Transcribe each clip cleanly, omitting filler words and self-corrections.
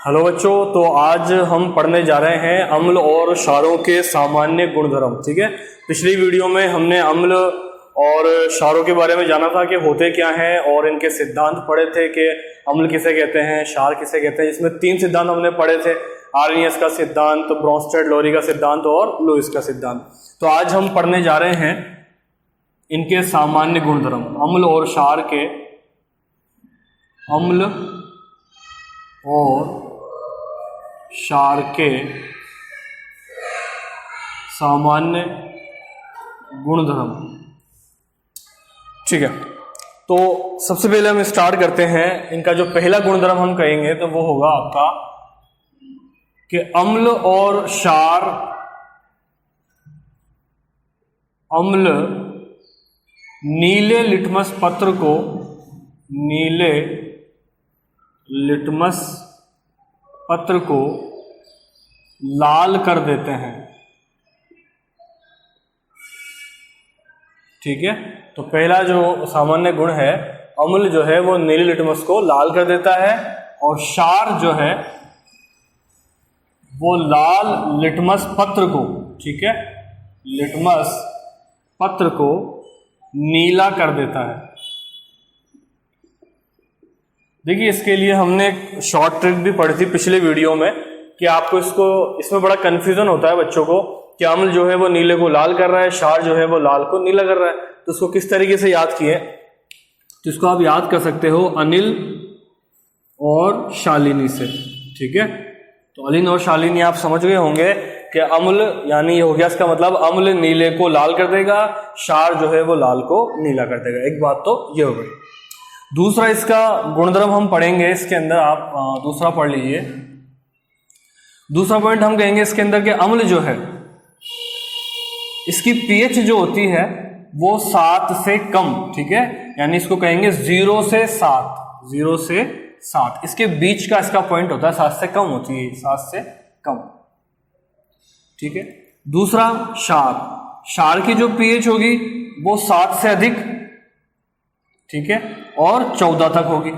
Hello बच्चों, तो आज हम पढ़ने जा रहे हैं अम्ल और क्षारों के सामान्य गुणधर्म। ठीक है, पिछली वीडियो में हमने अम्ल और क्षारों के बारे में जाना था कि होते क्या हैं और इनके सिद्धांत पढ़े थे कि अम्ल किसे कहते हैं, क्षार किसे कहते हैं। इसमें 3 सिद्धांत हमने पढ़े थे, आर्नियस का सिद्धांत, ब्रोंस्टेड लोरी का सिद्धांत और लुईस का सिद्धांत। तो आज हम पढ़ने जा रहे हैं इनके सामान्य गुणधर्म, अम्ल और क्षार के, अम्ल और क्षार के सामान्य गुणधर्म। ठीक है, तो सबसे पहले हम स्टार्ट करते हैं। इनका जो पहला गुणधर्म हम कहेंगे तो वो होगा आपका कि अम्ल और क्षार, अम्ल नीले लिटमस पत्र को, नीले लिटमस पत्र को लाल कर देते हैं। ठीक है, तो पहला जो सामान्य गुण है, अम्ल जो है वो नीले लिटमस को लाल कर देता है और क्षार जो है वो लाल लिटमस पत्र को, ठीक है, लिटमस पत्र को नीला कर देता है। देखिए, इसके लिए हमने एक शॉर्ट ट्रिक भी पढ़ी थी पिछले वीडियो में कि आपको इसमें बड़ा कंफ्यूजन होता है बच्चों को कि अम्ल जो है वो नीले को लाल कर रहा है, क्षार जो है वो लाल को नीला कर रहा है। तो इसको किस तरीके से याद किए, तो इसको आप याद कर सकते हो अनिल और शालिनी से। ठीक है, तो अनिल और शालिनी आप समझ गए होंगे कि अम्ल यानी ये हो गया, इसका मतलब अम्ल नीले को लाल कर देगा, क्षार जो है वो लाल को नीला कर देगा। एक बात तो ये हो गई। दूसरा इसका गुणधर्म हम पढ़ेंगे, इसके अंदर आप दूसरा पढ़ लीजिए। दूसरा पॉइंट हम कहेंगे इसके अंदर कि अम्ल जो है इसकी पीएच जो होती है वो 7 से कम, ठीक है, यानी इसको कहेंगे 0 से 7, 0 से 7 इसके बीच का इसका पॉइंट होता है, 7 से कम होती है, 7 से कम। ठीक है, दूसरा क्षार, क्षार की जो पीएच होगी वो 7 से अधिक, ठीक है, और 14 तक होगी।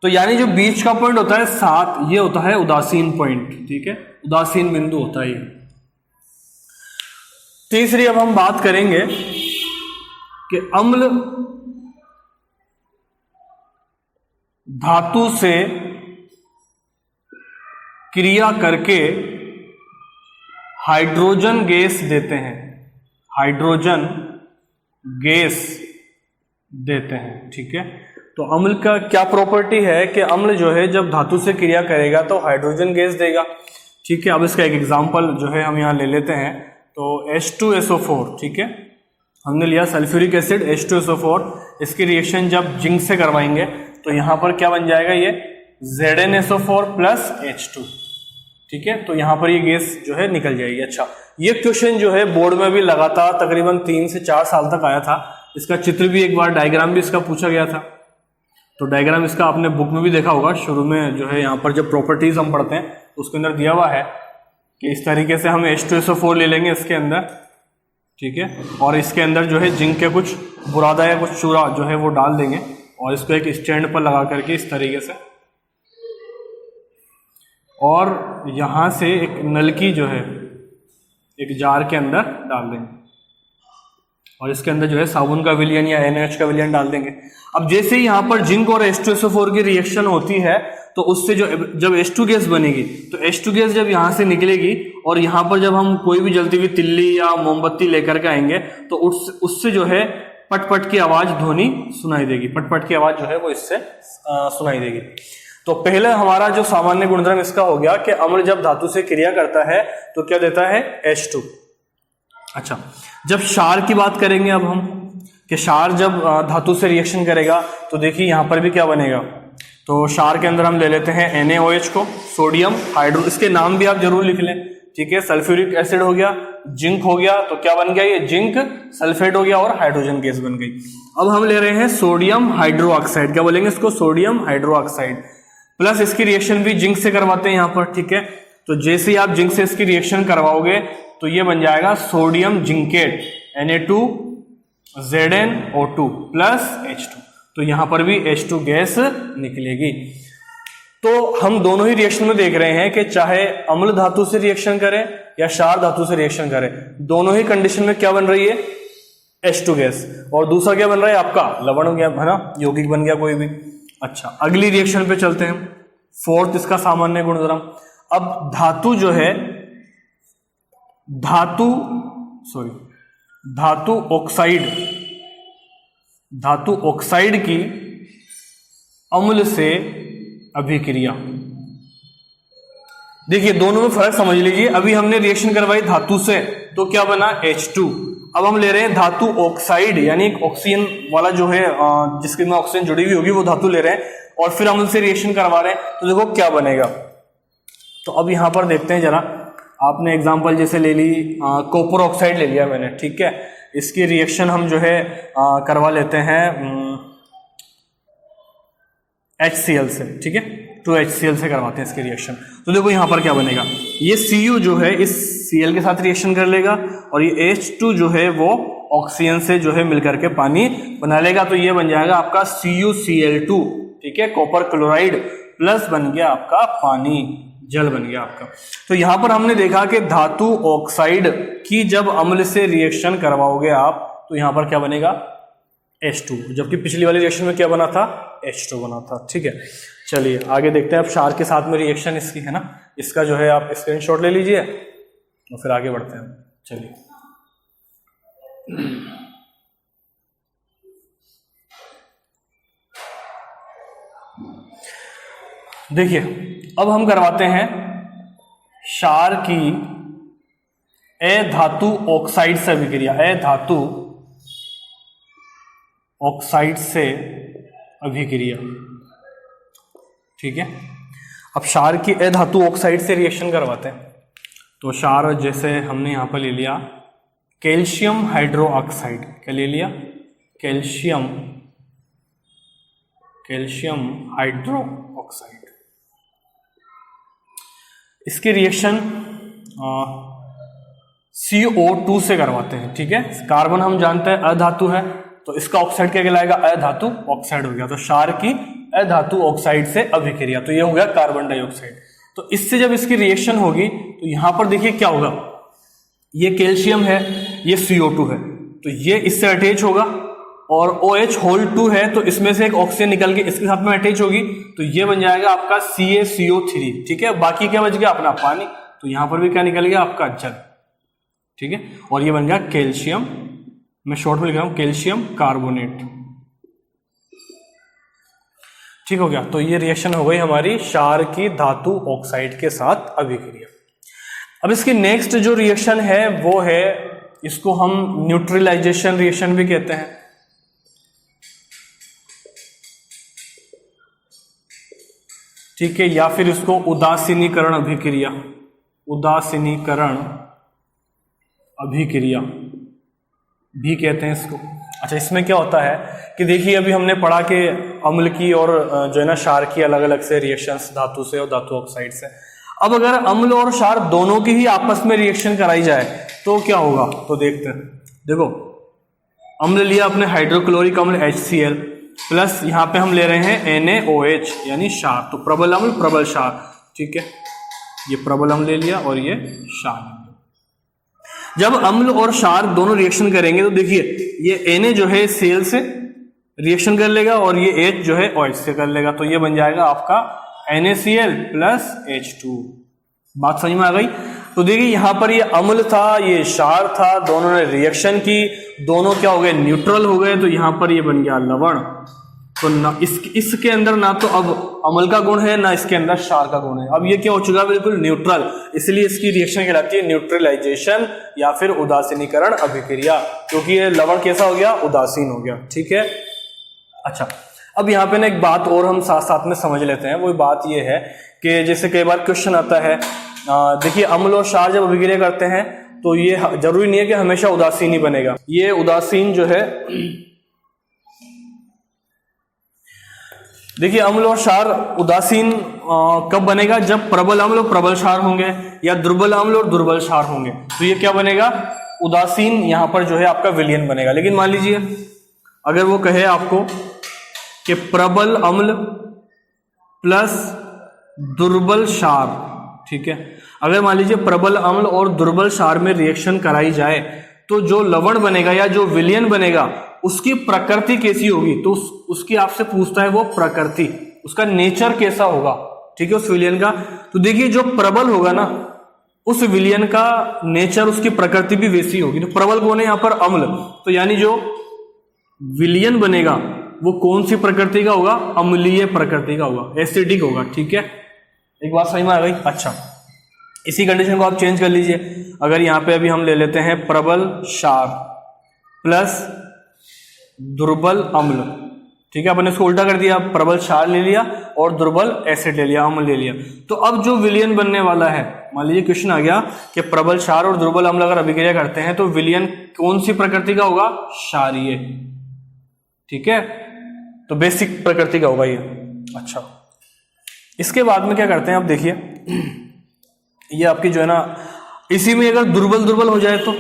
तो यानी जो बीच का पॉइंट होता है 7, ये होता है उदासीन पॉइंट। ठीक है, उदासीन बिंदु होता है ये। तीसरी अब हम बात करेंगे कि अम्ल धातु से क्रिया करके हाइड्रोजन गैस देते हैं, हाइड्रोजन गैस देते हैं। ठीक है, तो अम्ल का क्या प्रॉपर्टी है कि अम्ल जो है जब धातु से क्रिया करेगा तो हाइड्रोजन गैस देगा। ठीक है, अब इसका एक एग्जांपल जो है हम यहाँ ले लेते हैं। तो H2SO4, ठीक है, हमने लिया सल्फ्यूरिक एसिड H2SO4, इसकी रिएक्शन जब जिंक से करवाएंगे तो यहाँ पर क्या बन जाएगा, ये ZnSO4 प्लस H2। ठीक है, तो यहाँ पर ये गैस जो है निकल जाएगी। अच्छा, ये क्वेश्चन जो है बोर्ड में भी लगातार तकरीबन 3 से 4 साल तक आया था। इसका चित्र भी एक बार, डायग्राम भी इसका पूछा गया था। तो डायग्राम इसका आपने बुक में भी देखा होगा। शुरू में जो है यहाँ पर जब प्रॉपर्टीज हम पढ़ते हैं तो उसके अंदर दिया हुआ है कि इस तरीके से हम H2SO4 ले लेंगे इसके अंदर, ठीक है, और इसके अंदर जो है जिंक के कुछ बुरादा या कुछ चूरा जो है वो डाल देंगे और इसको एक स्टैंड पर लगा करके इस तरीके से, और यहाँ से एक नलकी जो है एक जार के अंदर डाल देंगे और इसके अंदर जो है साबुन का विलयन या NaOH का विलयन डाल देंगे। अब जैसे ही यहाँ पर जिंक और H2SO4 की रिएक्शन होती है तो उससे जब H2 गैस बनेगी तो H2 गैस जब यहाँ से निकलेगी और यहाँ पर जब हम कोई भी जलती हुई तिल्ली या मोमबत्ती लेकर के आएंगे तो उससे जो है पटपट की आवाज, ध्वनि सुनाई देगी, पटपट की आवाज जो है वो इससे सुनाई देगी। तो पहले हमारा जो सामान्य गुणधर्म इसका हो गया कि अम्ल जब धातु से क्रिया करता है तो क्या देता है, H2। अच्छा, जब क्षार की बात करेंगे अब हम कि क्षार जब धातु से रिएक्शन करेगा तो देखिए यहाँ पर भी क्या बनेगा। तो क्षार के अंदर हम ले लेते हैं NaOH को, सोडियम हाइड्रो, इसके नाम भी आप जरूर लिख लें। ठीक है, सल्फ्यूरिक एसिड हो गया, जिंक हो गया, तो क्या बन गया, ये जिंक सल्फेट हो गया और हाइड्रोजन गैस बन गई। अब हम ले रहे हैं सोडियम हाइड्रो ऑक्साइड, क्या बोलेंगे इसको, सोडियम हाइड्रो ऑक्साइड, प्लस इसकी रिएक्शन भी जिंक से करवाते हैं यहाँ पर। ठीक है, तो जैसे ही आप जिंक से इसकी रिएक्शन करवाओगे तो ये बन जाएगा sodium zincate Na2ZnO2 plus H2, तो यहां पर भी H2 गैस निकलेगी। तो हम दोनों ही रिएक्शन में देख रहे हैं कि चाहे अम्ल धातु से रिएक्शन करें या क्षार धातु से रिएक्शन करें, दोनों ही कंडीशन में क्या बन रही है, H2 गैस। और दूसरा क्या बन रहा है आपका, लवण हो गया, है ना, यौगिक बन गया कोई भी। अच्छा, अगली रिएक्शन पे चलते हैं, फोर्थ इसका सामान्य गुणधर्म। अब धातु जो है, धातु ऑक्साइड की अम्ल से अभिक्रिया। देखिए दोनों में फर्क समझ लीजिए। अभी हमने रिएक्शन करवाई धातु से तो क्या बना, H2। अब हम ले रहे हैं धातु ऑक्साइड, यानी ऑक्सीजन वाला जो है जिसके में ऑक्सीजन जुड़ी हुई होगी वो धातु ले रहे हैं और फिर अम्ल से रिएक्शन करवा रहे हैं, तो देखो क्या बनेगा। तो अब यहां पर देखते हैं जरा, आपने एग्जांपल जैसे ले ली, कॉपर ऑक्साइड ले लिया मैंने, ठीक है। इसकी रिएक्शन हम जो है करवा लेते हैं HCl से, ठीक है, 2HCl से करवाते हैं इसकी रिएक्शन। तो देखो यहां पर क्या बनेगा, ये Cu जो है इस Cl के साथ रिएक्शन कर लेगा और ये H2 जो है वो ऑक्सीजन से जो है मिलकर के पानी बना लेगा। तो ये बन जाएगा आपका CuCl2, ठीक है, कॉपर क्लोराइड प्लस बन गया आपका पानी, जल बन गया आपका। तो यहां पर हमने देखा कि धातु ऑक्साइड की जब अम्ल से रिएक्शन करवाओगे आप तो यहां पर क्या बनेगा, H2, जबकि पिछली वाली रिएक्शन में क्या बना था, H2 बना था, ठीक है। चलिए आगे देखते हैं। अब क्षार के साथ में रिएक्शन इसकी है ना, इसका जो है आप स्क्रीनशॉट ले लीजिए और फिर आगे बढ़ते हैं। चलिए देखिए अब हम करवाते हैं क्षार की अधातु ऑक्साइड से अभिक्रिया, अधातु ऑक्साइड से अभिक्रिया, ठीक है। अब क्षार की अधातु ऑक्साइड से रिएक्शन करवाते हैं। तो क्षार जैसे हमने यहां पर ले लिया कैल्शियम हाइड्रोक्साइड, क्या ले लिया, कैल्शियम हाइड्रोक्साइड। इसकी रिएक्शन CO2 से करवाते हैं, ठीक है। कार्बन हम जानते हैं अधातु है, तो इसका ऑक्साइड क्या कहलाएगा, अधातु ऑक्साइड हो गया। तो क्षार की अधातु ऑक्साइड से अभिक्रिया, तो ये हो गया कार्बन डाइऑक्साइड। तो इससे जब इसकी रिएक्शन होगी तो यहां पर देखिए क्या होगा, ये कैल्शियम है, ये CO2 है, तो ये इससे अटैच होगा और OH2 है, तो इसमें से एक ऑक्सीजन निकल के इसके साथ में अटैच होगी, तो ये बन जाएगा आपका CaCO3, ठीक है। बाकी क्या बच गया, अपना पानी, तो यहां पर भी क्या निकल गया, आपका जल, ठीक है। और ये बन गया कैल्शियम, मैं शॉर्ट में लिख रहा हूं कैल्शियम कार्बोनेट, ठीक हो गया। तो ये रिएक्शन हो गई हमारी क्षार की धातु ऑक्साइड के साथ अभिक्रिया। अब इसकी नेक्स्ट जो रिएक्शन है वो है, इसको हम न्यूट्रलाइजेशन रिएक्शन भी कहते हैं, ठीक है, या फिर इसको उदासीनीकरण अभिक्रिया, उदासीनीकरण अभिक्रिया भी कहते हैं इसको। अच्छा, इसमें क्या होता है कि देखिए अभी हमने पढ़ा कि अम्ल की और जो है ना क्षार की अलग अलग से रिएक्शंस धातु से और धातु ऑक्साइड से। अब अगर अम्ल और क्षार दोनों की ही आपस में रिएक्शन कराई जाए तो क्या होगा, तो देखते हैं। देखो अम्ल लिया अपने हाइड्रोक्लोरिक अम्ल HCl प्लस यहाँ पे हम ले रहे हैं NaOH यानी क्षार, तो प्रबल अम्ल प्रबल क्षार, ठीक है। ये प्रबल अम्ल ले लिया और ये क्षार। जब अम्ल और क्षार दोनों रिएक्शन करेंगे तो देखिए ये Na जो है Cl से रिएक्शन कर लेगा और ये H जो है OH से कर लेगा, तो ये बन जाएगा आपका NaCl प्लस H2। बात समझ में आ गई। तो देखिए यहां पर ये अम्ल था, ये क्षार था, दोनों ने रिएक्शन की, दोनों क्या हो गए, न्यूट्रल हो गए, तो यहां पर ये बन गया लवण। तो ना इसके अंदर ना तो अब अम्ल का गुण है ना इसके अंदर क्षार का गुण है, अब ये क्या हो चुका है, बिल्कुल न्यूट्रल। इसलिए इसकी रिएक्शन कहलाती है न्यूट्रलाइजेशन या फिर उदासीनीकरण अभिक्रिया, क्योंकि ये लवण कैसा हो गया, उदासीन हो गया, ठीक है। अच्छा, अब यहाँ पे ना एक बात और हम साथ साथ में समझ लेते हैं। वो बात ये है कि जैसे कई बार क्वेश्चन आता है, देखिए अम्ल और क्षार जब अभिक्रिया करते हैं तो ये जरूरी नहीं है कि हमेशा उदासीन ही बनेगा। ये उदासीन जो है, देखिए अम्ल और क्षार उदासीन कब बनेगा, जब प्रबल अम्ल और प्रबल क्षार होंगे या दुर्बल अम्ल और दुर्बल क्षार होंगे, तो ये क्या बनेगा, उदासीन यहां पर जो है आपका विलयन बनेगा। लेकिन मान लीजिए अगर वो कहे आपको कि प्रबल अम्ल प्लस दुर्बल क्षार, ठीक है। अगर मान लीजिए प्रबल अम्ल और दुर्बल क्षार में रिएक्शन कराई जाए तो जो लवण बनेगा या जो विलयन बनेगा उसकी प्रकृति कैसी होगी, तो उसकी आपसे पूछता है वो प्रकृति, उसका नेचर कैसा होगा, ठीक है, उस विलयन का। तो देखिए जो प्रबल होगा ना उस विलयन का नेचर, उसकी प्रकृति भी वैसी होगी। तो प्रबल कौन है यहाँ पर, अम्ल, तो यानी जो विलयन बनेगा वो कौन सी प्रकृति का होगा, अम्लीय प्रकृति का होगा, एसिडिक होगा, ठीक है। एक बात समझ में आ गई। अच्छा, इसी कंडीशन को आप चेंज कर लीजिए। अगर यहाँ पे अभी हम ले लेते हैं प्रबल क्षार प्लस दुर्बल अम्ल, ठीक है, अपन इसको उल्टा कर दिया, प्रबल क्षार ले लिया और दुर्बल एसिड ले लिया, अम्ल ले लिया। तो अब जो विलयन बनने वाला है, मान लीजिए क्वेश्चन आ गया कि प्रबल क्षार और दुर्बल अम्ल अगर अभिक्रिया करते हैं तो विलयन कौन सी प्रकृति का होगा, क्षारीय, ठीक है, तो बेसिक प्रकृति का होगा ये। अच्छा, इसके बाद में क्या करते हैं, आप देखिए ये आपकी जो है ना, इसी में अगर दुर्बल हो जाए तो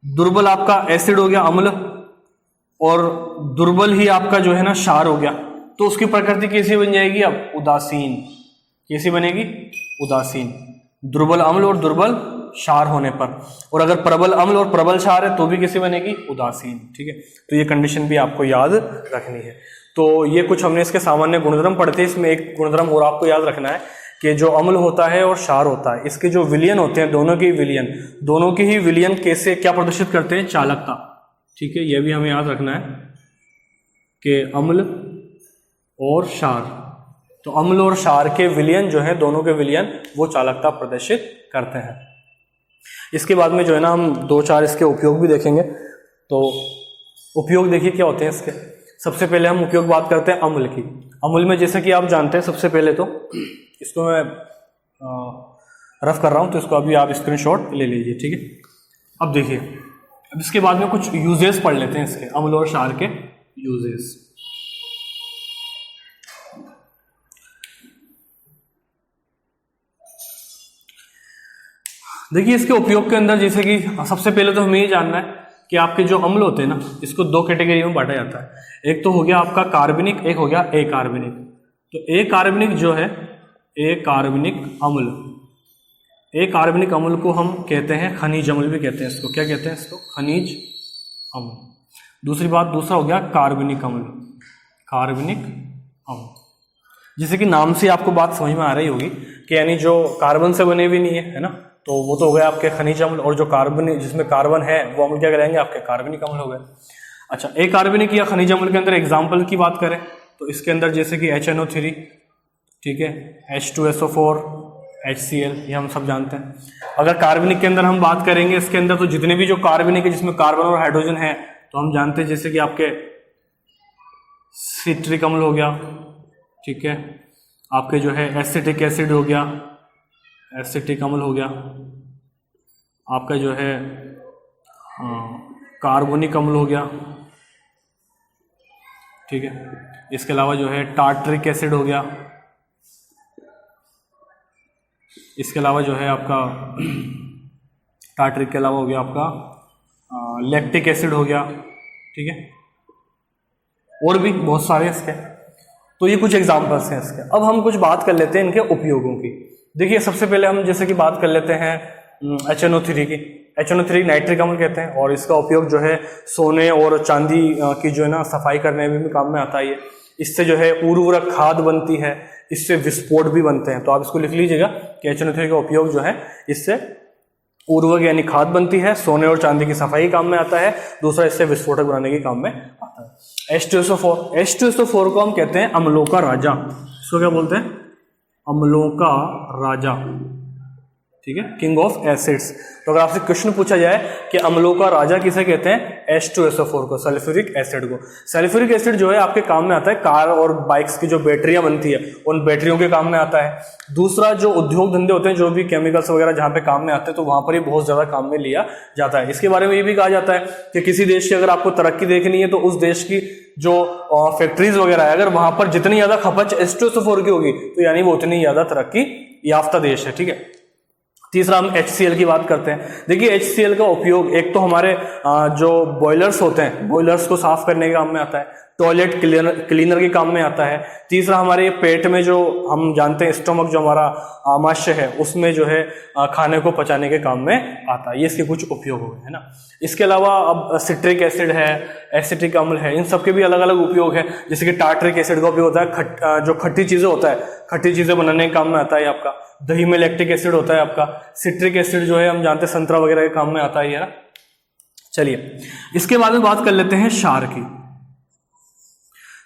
दुर्बल आपका एसिड हो गया, अम्ल, और दुर्बल ही आपका जो है ना क्षार हो गया, तो उसकी प्रकृति कैसी बन जाएगी, अब उदासीन, कैसी बनेगी, उदासीन, दुर्बल अम्ल और दुर्बल क्षार होने पर। और अगर प्रबल अम्ल और प्रबल क्षार है तो भी कैसी बनेगी, उदासीन, ठीक है। तो ये कंडीशन भी आपको याद रखनी है। तो ये कुछ हमने इसके सामान्य गुणधर्म पढ़ते हैं, इसमें एक गुणधर्म और आपको याद रखना है कि जो अम्ल होता है और क्षार होता है, इसके जो विलयन होते हैं, दोनों के ही विलयन कैसे क्या प्रदर्शित करते हैं, चालकता, ठीक है। यह भी हमें याद रखना है कि अम्ल और क्षार, तो अम्ल और क्षार के विलयन जो है, दोनों के विलयन वो चालकता प्रदर्शित करते हैं। इसके बाद में जो है ना हम 2-4 इसके उपयोग भी देखेंगे। तो उपयोग देखिए क्या होते हैं इसके। सबसे पहले हम उपयोग बात करते हैं अम्ल की। अम्ल में जैसे कि आप जानते हैं, सबसे पहले तो इसको मैं रफ कर रहा हूं, तो इसको अभी आप स्क्रीनशॉट ले लीजिए, ठीक है। अब देखिए, अब इसके बाद में कुछ यूजेस पढ़ लेते हैं इसके, अम्ल और क्षार के यूजेस। देखिए इसके उपयोग के अंदर, जैसे कि सबसे पहले तो हमें ये जानना है कि आपके जो अम्ल होते हैं ना, इसको 2 कैटेगरी में बांटा जाता है। एक तो हो गया आपका कार्बनिक, एक हो गया अकार्बनिक। तो अकार्बनिक जो है, अकार्बनिक अम्ल, अकार्बनिक अम्ल को हम कहते हैं खनिज अम्ल भी कहते हैं इसको। क्या कहते हैं इसको, खनिज अम्ल। दूसरा हो गया कार्बनिक अम्ल, कार्बनिक अम्ल। जैसे कि नाम से आपको बात समझ में आ रही होगी कि यानी जो कार्बन से बने भी नहीं है ना, तो वो तो हो गए आपके खनिज अम्ल, और जो कार्बन, जिसमें कार्बन है, वो अम्ल क्या करेंगे, आपके कार्बनिक अम्ल हो गए। अच्छा, अकार्बनिक या खनिज अम्ल के अंदर एग्जाम्पल की बात करें तो इसके अंदर जैसे कि HNO3, ठीक है, H2SO4, HCl, ये हम सब जानते हैं। अगर कार्बनिक के अंदर हम बात करेंगे इसके अंदर, तो जितने भी जो कार्बनिक है जिसमें कार्बन और हाइड्रोजन है, तो हम जानते हैं जैसे कि आपके सिट्रिक अम्ल हो गया, ठीक है, आपके जो है एसिटिक एसिड हो गया, एसिटिक अम्ल हो गया, आपका जो है कार्बोनिक अम्ल हो गया, ठीक है। इसके अलावा जो है टार्टरिक एसिड हो गया, इसके अलावा जो है आपका टार्टरिक के अलावा हो गया आपका लैक्टिक एसिड हो गया, ठीक है, और भी बहुत सारे इसके। तो ये कुछ एग्जांपल्स हैं इसके। अब हम कुछ बात कर लेते हैं इनके उपयोगों की। देखिए सबसे पहले हम जैसे कि बात कर लेते हैं HNO3 की। HNO3 नाइट्रिक अम्ल कहते हैं, और इसका उपयोग जो है सोने और चांदी की जो है ना सफाई करने में भी काम में आता है। इससे जो है उर्वरक खाद बनती है, इससे विस्फोट भी बनते हैं। तो आप इसको लिख लीजिएगा कि HNO3 का उपयोग जो है इससे उर्वरक यानी खाद बनती है, सोने और चांदी की सफाई काम में आता है, दूसरा इससे विस्फोटक बनाने के काम में आता है। H2SO4 को हम कहते हैं अम्लों का राजा। इसको क्या बोलते हैं, अम्लों का राजा, ठीक है, किंग ऑफ एसिड्स। तो अगर आपसे क्वेश्चन पूछा जाए कि अम्लों का राजा किसे कहते हैं, H2SO4 को, सल्फ्यूरिक एसिड को। सल्फ्यूरिक एसिड जो है आपके काम में आता है कार और बाइक्स की जो बैटरियां बनती है उन बैटरियों के काम में आता है। दूसरा जो उद्योग धंधे होते हैं, जो भी केमिकल्स वगैरह जहां पे काम में आते हैं, तो वहां पर ये बहुत ज्यादा काम में लिया जाता है। इसके बारे में ये भी कहा जाता है कि किसी देश की अगर आपको तरक्की देखनी है तो उस देश की जो फैक्ट्रीज वगैरह है, अगर वहां पर जितनी ज्यादा खपत H2SO4 की होगी तो यानी वो उतनी ज्यादा तरक्की याफ्ता देश है, ठीक है। तीसरा हम HCl की बात करते हैं। देखिए HCl का उपयोग एक तो हमारे जो बॉयलर्स होते हैं, बॉयलर्स को साफ करने के काम में आता है, टॉयलेट क्लीनर के काम में आता है। तीसरा हमारे पेट में जो हम जानते हैं स्टोमक जो हमारा आमाशय है उसमें जो है खाने को पचाने के काम में आता है। ये इसके कुछ उपयोग हो गए, है ना। इसके अलावा अब सिट्रिक एसिड है, एसिटिक अम्ल है, इन सबके भी अलग अलग उपयोग है। जैसे कि टार्टरिक एसिड का उपयोग होता है जो खट्टी चीजें होता है, खट्टी चीजें बनाने के काम में आता है आपका। दही में लैक्टिक एसिड होता है आपका। सिट्रिक एसिड जो है हम जानते हैं संतरा वगैरह के काम में आता है, ना। चलिए इसके बाद में बात कर लेते हैं क्षार की।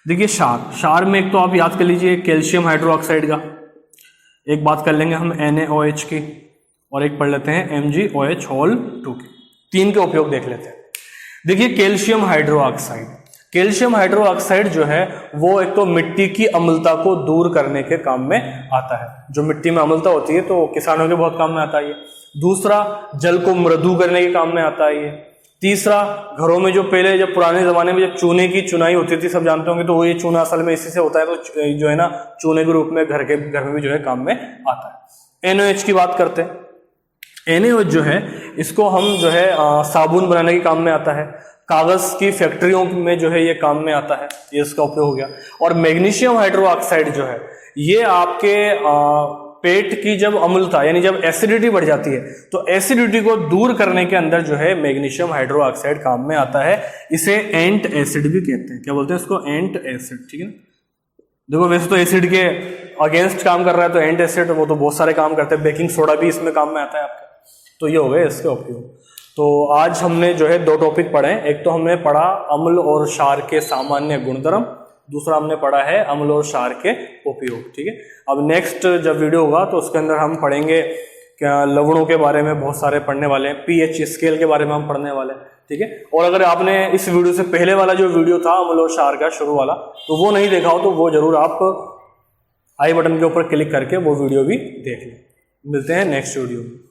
देखिए क्षार में एक तो आप याद कर लीजिए कैल्शियम हाइड्रोक्साइड का, एक बात कर लेंगे हम NaOH की, और एक पढ़ लेते हैं MgOH2 की। तीन के उपयोग देख लेते हैं। देखिए कैल्शियम हाइड्रोक्साइड, कैल्शियम हाइड्रोक्साइड जो है वो एक तो मिट्टी की अम्लता को दूर करने के काम में आता है। जो मिट्टी में अम्लता होती है तो किसानों के बहुत काम में आता है ये। दूसरा जल को मृदु करने के काम में आता है ये। तीसरा घरों में जो पहले जब पुराने जमाने में जब चूने की चुनाई होती थी, सब जानते होंगे, तो वो ये चूना असल में इसी से होता है, तो जो है ना चूने के रूप में घर में भी जो है काम में आता है। NaOH की बात करते हैं। NaOH जो है इसको हम जो है साबुन बनाने के काम में आता है, कागज की फैक्ट्रियों में जो है ये काम में आता है, ये इसका उपयोग हो गया। और मैग्नीशियम हाइड्रोक्साइड जो है ये आपके पेट की जब अम्लता यानी जब एसिडिटी बढ़ जाती है तो एसिडिटी को दूर करने के अंदर जो है मैग्नीशियम हाइड्रोक्साइड काम में आता है। इसे एंट एसिड भी कहते हैं। क्या बोलते हैं इसको? एंट एसिड, ठीक है। देखो वैसे तो एसिड के अगेंस्ट काम कर रहा है तो एंट एसिड वो तो बहुत सारे काम करते हैं, बेकिंग सोडा भी इसमें काम में आता है आपका। तो ये हो गए इसके उपयोग। तो आज हमने जो है दो टॉपिक पढ़े। एक तो हमने पढ़ा अम्ल और क्षार के सामान्य गुणधर्म, दूसरा हमने पढ़ा है अम्ल और क्षार के उपयोग, ठीक है। अब नेक्स्ट जब वीडियो होगा तो उसके अंदर हम पढ़ेंगे क्या लवणों के बारे में बहुत सारे पढ़ने वाले हैं, pH स्केल के बारे में हम पढ़ने वाले हैं, ठीक है। और अगर आपने इस वीडियो से पहले वाला जो वीडियो था अम्ल और क्षार का शुरू वाला, तो वो नहीं देखा हो तो वो जरूर आप आई बटन के ऊपर क्लिक करके वो वीडियो भी देख लें। मिलते हैं नेक्स्ट वीडियो में।